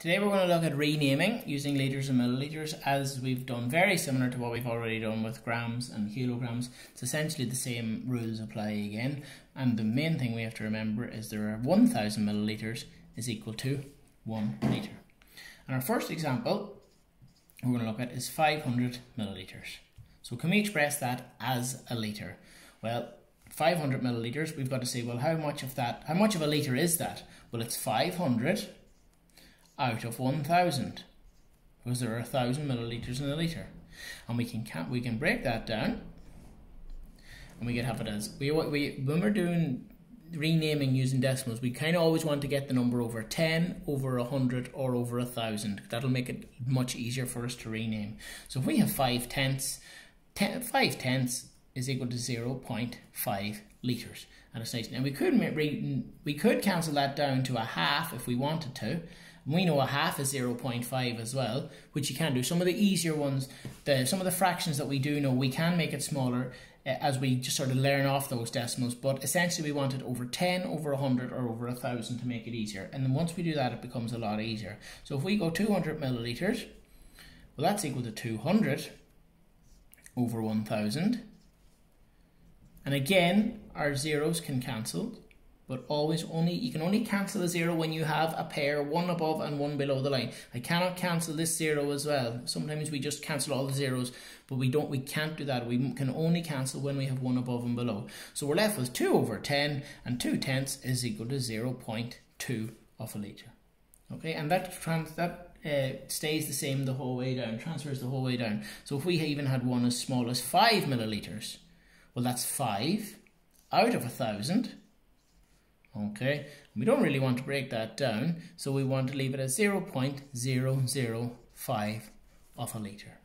Today we're going to look at renaming using litres and millilitres, as we've done very similar to what we've already done with grams and kilograms. It's essentially the same rules apply again, and the main thing we have to remember is there are 1000 millilitres is equal to 1 litre. And our first example we're going to look at is 500 millilitres. So can we express that as a litre? Well, 500 millilitres, we've got to say, well, how much of a litre is that? Well, it's 500 out of 1000, because there are 1000 millilitres in a litre, and we can break that down, and we can have it as when we're doing renaming using decimals, we kind of always want to get the number over 10, over 100, or over 1000. That'll make it much easier for us to rename. So if we have 5 tenths, 5 tenths is equal to 0.5 litres. And it's nice. Now we could cancel that down to a half if we wanted to. We know a half is 0.5 as well, which you can do. Some of the easier ones, some of the fractions that we do know, we can make it smaller as we just sort of learn off those decimals. But essentially we want it over 10, over 100, or over 1000 to make it easier. And then once we do that, it becomes a lot easier. So if we go 200 millilitres, well, that's equal to 200 over 1000. And again, our zeros can cancel, but you can only cancel a zero when you have a pair, one above and one below the line. I cannot cancel this zero as well. Sometimes we just cancel all the zeros, but we can't do that. We can only cancel when we have one above and below. So we're left with 2 over 10, and 2 tenths is equal to 0.2 of a litre. Okay, and that stays the same the whole way down, transfers the whole way down. So if we even had one as small as 5 millilitres, well, that's 5 out of 1000. Okay, we don't really want to break that down, so we want to leave it at 0.005 of a litre.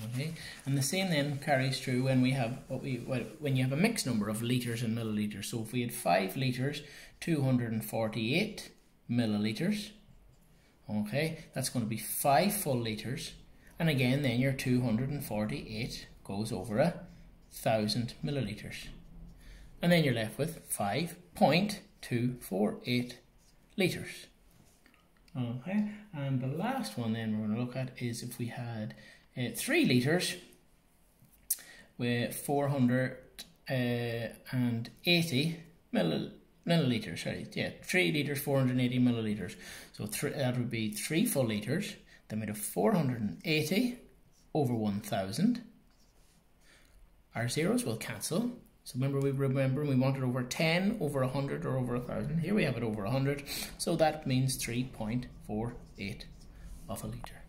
Okay, and the same then carries true when we have when you have a mixed number of litres and millilitres. So if we had 5 litres, 248 millilitres. Okay, that's going to be 5 full litres, and again then your 248 goes over 1000 millilitres. And then you're left with 5.248 litres. Okay, and the last one then we're going to look at is if we had 3 litres with 480 millilitres. Sorry, yeah, 3 litres, 480 millilitres. So that would be 3 full litres. Then we'd have 480 over 1000. Our zeros will cancel. So remember we wanted over 10, over 100, or over 1000. Here we have it over 100. So that means 3.48 of a litre.